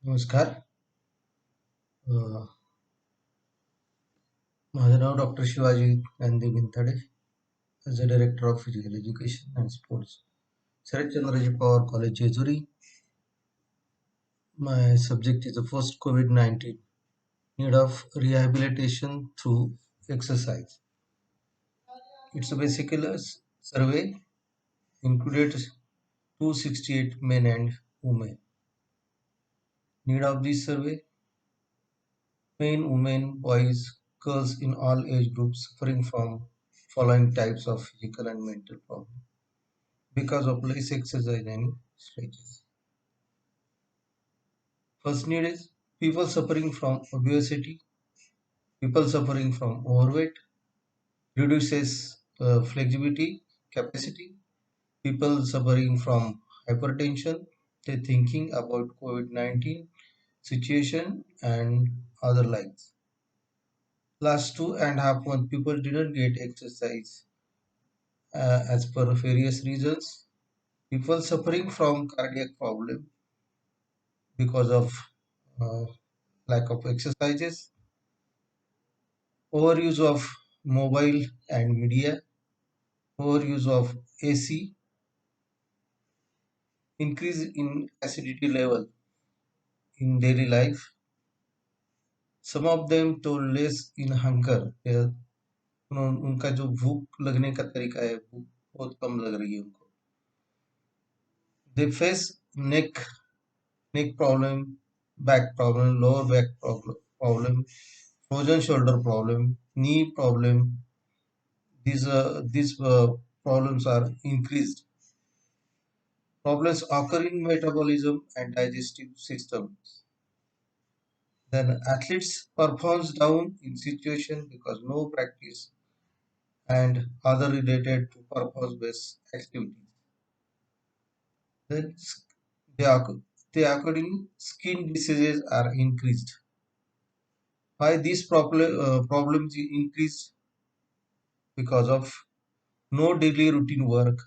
नमस्कार. माझं नाव doctor Shivaji Gandhi Bhintade. As a director of physical education and sports, Sharadchandraji Pawar college, Jejuri. My subject is the first COVID-19, need of rehabilitation through exercise. It's basically a survey, included 268 men and women. Need of this survey: men, women, boys, girls in all age groups suffering from following types of physical and mental problems because of less exercise and stretches. First need is people suffering from obesity, people suffering from overweight, reduces flexibility, capacity, people suffering from hypertension, they thinking about COVID-19 situation and other lines. Last 2.5 months, people didn't get exercise as per various reasons. People suffering from cardiac problem because of uh, lack of exercises, overuse of mobile and media, overuse of AC, increase in acidity level in daily life. Some of them told less in hunger. उनका जो भूख लगने का तरीका है, भूख बहुत कम लग रही है उनको. They face neck problem, back problem, lower back problem, frozen shoulder problem, knee problem. These problems are increased. Problems occur in metabolism and digestive systems. Then athletes performs down in situation because no practice and other related to purpose-based activities. Then the according skin diseases are increased. Why these problems increased? Because of no daily routine work,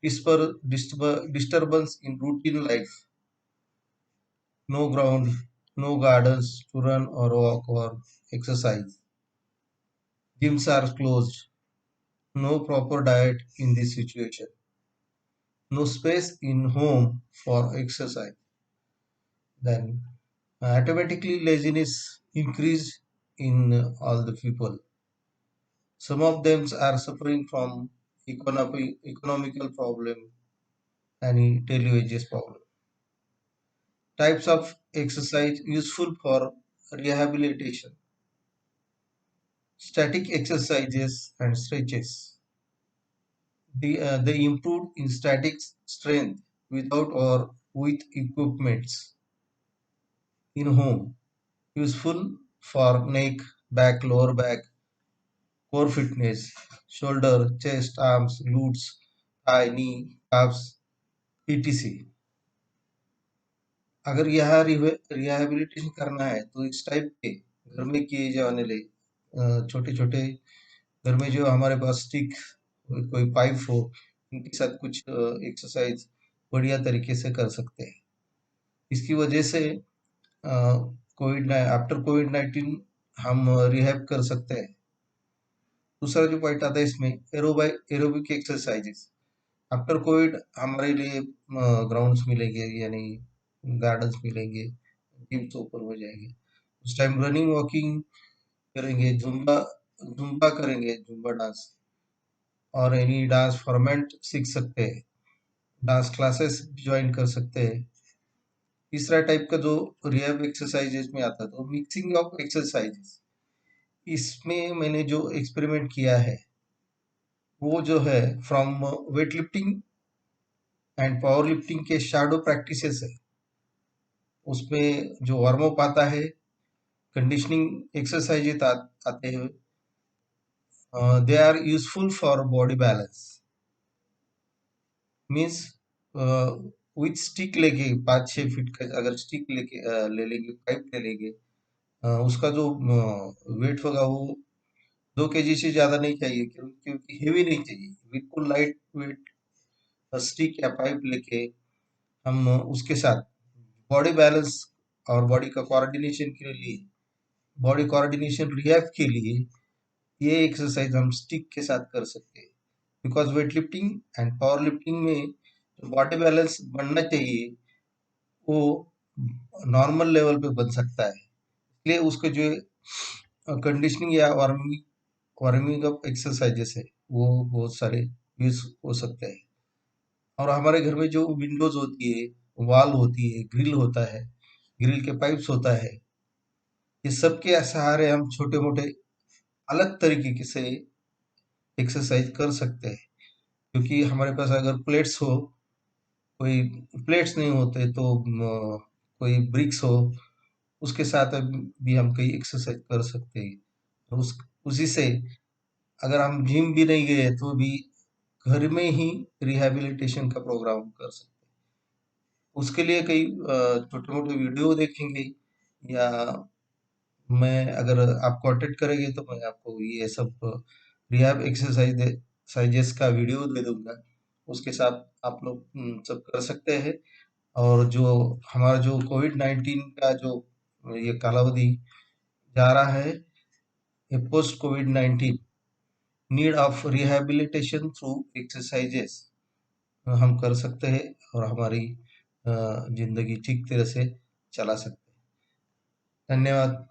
disturbance in routine life, no ground, no gardens to run or walk or exercise. Gyms are closed. No proper diet in this situation. No space in home for exercise. Then automatically laziness increased in all the people. Some of them are suffering from economical problem and daily wages problem. Types of exercise useful for rehabilitation. Static exercises and stretches. They improved in static strength without or with equipments in home. Useful for neck, back, lower back, core fitness, shoulder, chest, arms, glutes, thigh, knee, calves, etc. अगर यह rehabilitation करना है तो इस type के घर में किए जाने वाले छोटे छोटे घर में जो हमारे पास स्टिक कोई पाइप हो, इनके साथ कुछ एक्सरसाइज बढ़िया तरीके से कर सकते हैं. इसकी वजह से आफ्टर कोविड-19 हम रिहैब कर सकते हैं. दूसरा जो पॉइंट आता है इसमें एरोबिक एक्सरसाइजेस. आफ्टर कोविड हमारे लिए ग्राउंड्स मिलेंगे, यानी गार्डन्स मिलेंगे, जिम तो ओपन हो जाएंगे. उस टाइम रनिंग वॉकिंग करेंगे, जुम्बा करेंगे, जुम्बा डांस और एनी डांस फॉर्मेट सीख सकते हैं, डांस क्लासेस ज्वाइन कर सकते हैं. तीसरा टाइप का जो रिहैब एक्सरसाइजेज में आता है तो मिक्सिंग ऑफ एक्सरसाइजेस. इसमें मैंने जो एक्सपेरिमेंट किया है वो जो है from weight lifting and power lifting के शैडो प्रैक्टिसेस है. उसमें जो वार्म अप आता है, कंडीशनिंग एक्सरसाइजेज आते हैं, they are useful for body balance. Means with stick लेके 5-6 फीट का अगर स्टिक लेके ले लेंगे, पाइप ले लेंगे, उसका जो वेट होगा वो 2 kg से ज्यादा नहीं चाहिए, क्योंकि हेवी नहीं चाहिए. बिल्कुल लाइट वेट स्टिक या पाइप लेके हम उसके साथ बॉडी बैलेंस और बॉडी का कोऑर्डिनेशन के लिए, बॉडी कोऑर्डिनेशन रिहैब के लिए ये एक्सरसाइज हम स्टिक के साथ कर सकते हैं। Because weight lifting and power lifting में जो बॉडी बैलेंस बनना चाहिए वो नॉर्मल लेवल पे बन सकता है। इसलिए उसके जो कंडीशनिंग या वार्मिंग वार्मिंग अप एक्सरसाइजेस है वो बहुत सारे यूज हो सकते हैं। और हमारे घर में जो विंडोज होती है, वॉल होती है, ग्रिल होता है, ग्रिल के पाइप्स होता है, ये सब के सहारे हम छोटे मोटे अलग तरीके से एक्सरसाइज कर सकते हैं। क्योंकि हमारे पास अगर प्लेट्स हो, कोई प्लेट्स नहीं होते तो कोई ब्रिक्स हो, उसके साथ भी हम कई एक्सरसाइज कर सकते हैं। और उसी से अगर हम जिम भी नहीं गए तो भी घर में ही रिहैबिलिटेशन का प्रोग्राम कर सकते हैं। उसके लिए कई छोटे मोटे वीडियो देखेंगे, या मैं अगर आप कांटेक्ट करेंगे तो मैं आपको ये सब रिहैब एक्सरसाइजेस का वीडियो दे दूंगा। उसके साथ आप लोग सब कर सकते हैं। और जो हमारा जो कोविड-19 का जो ये कालावधि जा रहा है, ये post covid need of rehabilitation through exercises हम कर सकते हैं और हमारी जिंदगी ठीक तरह से चला सकते हैं। धन्यवाद।